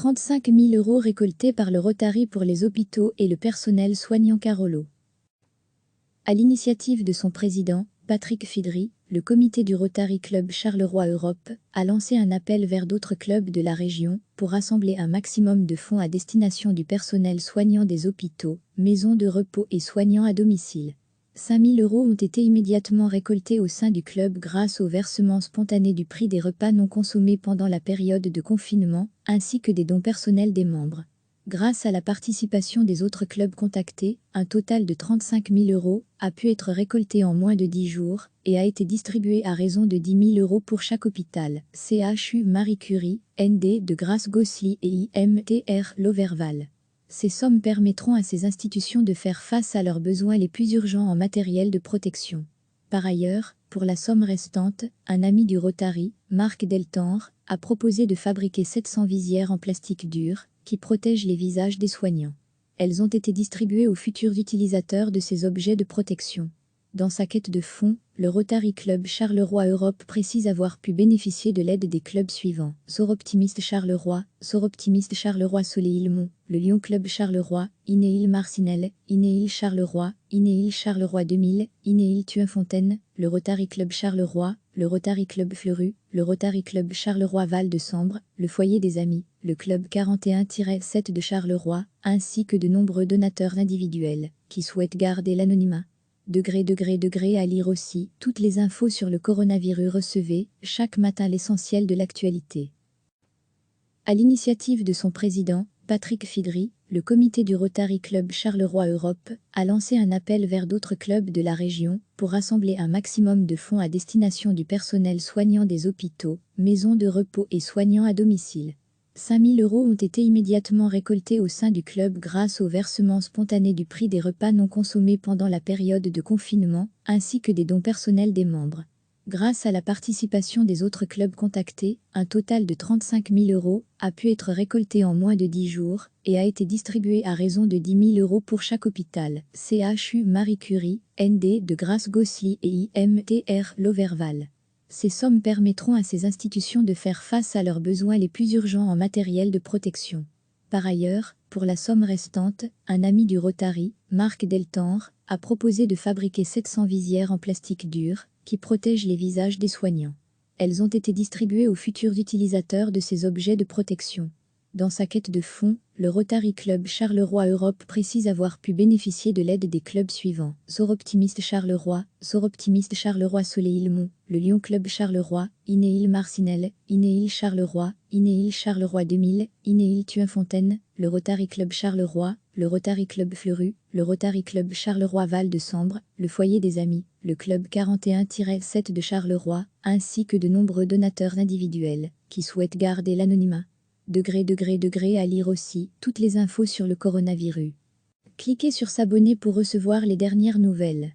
35 000 € récoltés par le Rotary pour les hôpitaux et le personnel soignant Carolo. À l'initiative de son président, Patrick Fidry, le comité du Rotary Club Charleroi Europe a lancé un appel vers d'autres clubs de la région pour rassembler un maximum de fonds à destination du personnel soignant des hôpitaux, maisons de repos et soignants à domicile. 5 000 € ont été immédiatement récoltés au sein du club grâce au versement spontané du prix des repas non consommés pendant la période de confinement, ainsi que des dons personnels des membres. Grâce à la participation des autres clubs contactés, un total de 35 000 € a pu être récolté en moins de 10 jours et a été distribué à raison de 10 000 € pour chaque hôpital, CHU Marie Curie, ND de Grasse-Gosselies et IMTR Lauverval. Ces sommes permettront à ces institutions de faire face à leurs besoins les plus urgents en matériel de protection. Par ailleurs, pour la somme restante, un ami du Rotary, Marc Deltanre, a proposé de fabriquer 700 visières en plastique dur, qui protègent les visages des soignants. Elles ont été distribuées aux futurs utilisateurs de ces objets de protection. Dans sa quête de fonds, le Rotary Club Charleroi Europe précise avoir pu bénéficier de l'aide des clubs suivants: Soroptimiste Charleroi, Soroptimiste Charleroi Soleil-Ilmont, le Lyon Club Charleroi, Inéil Marcinelle, Inéil Charleroi, Inéil Charleroi 2000, Inéil Thuinfontaine, le Rotary Club Charleroi, le Rotary Club Fleurus, le Rotary Club Charleroi Val de Sambre, le Foyer des Amis, le Club 41-7 de Charleroi, ainsi que de nombreux donateurs individuels qui souhaitent garder l'anonymat. À lire aussi toutes les infos sur le coronavirus. Recevez chaque matin l'essentiel de l'actualité. À l'initiative de son président, Patrick Fidry, le comité du Rotary Club Charleroi Europe a lancé un appel vers d'autres clubs de la région pour rassembler un maximum de fonds à destination du personnel soignant des hôpitaux, maisons de repos et soignants à domicile. 5 000 € ont été immédiatement récoltés au sein du club grâce au versement spontané du prix des repas non consommés pendant la période de confinement, ainsi que des dons personnels des membres. Grâce à la participation des autres clubs contactés, un total de 35 000 € a pu être récolté en moins de 10 jours et a été distribué à raison de 10 000 € pour chaque hôpital, CHU Marie Curie, ND de Grasse-Gosselies et IMTR Lauverval. Ces sommes permettront à ces institutions de faire face à leurs besoins les plus urgents en matériel de protection. Par ailleurs, pour la somme restante, un ami du Rotary, Marc Deltanre, a proposé de fabriquer 700 visières en plastique dur, qui protègent les visages des soignants. Elles ont été distribuées aux futurs utilisateurs de ces objets de protection. Dans sa quête de fonds, le Rotary Club Charleroi Europe précise avoir pu bénéficier de l'aide des clubs suivants: Soroptimiste Charleroi, Soroptimiste Charleroi Soleil-Ilmont, le Lyon Club Charleroi, Inéil Marcinelle, Inéil Charleroi, Inéil Charleroi 2000, Inéil Thuinfontaine, le Rotary Club Charleroi, le Rotary Club Fleurus, le Rotary Club Charleroi Val de Sambre, le Foyer des Amis, le Club 41-7 de Charleroi, ainsi que de nombreux donateurs individuels qui souhaitent garder l'anonymat. À lire aussi toutes les infos sur le coronavirus. Cliquez sur s'abonner pour recevoir les dernières nouvelles.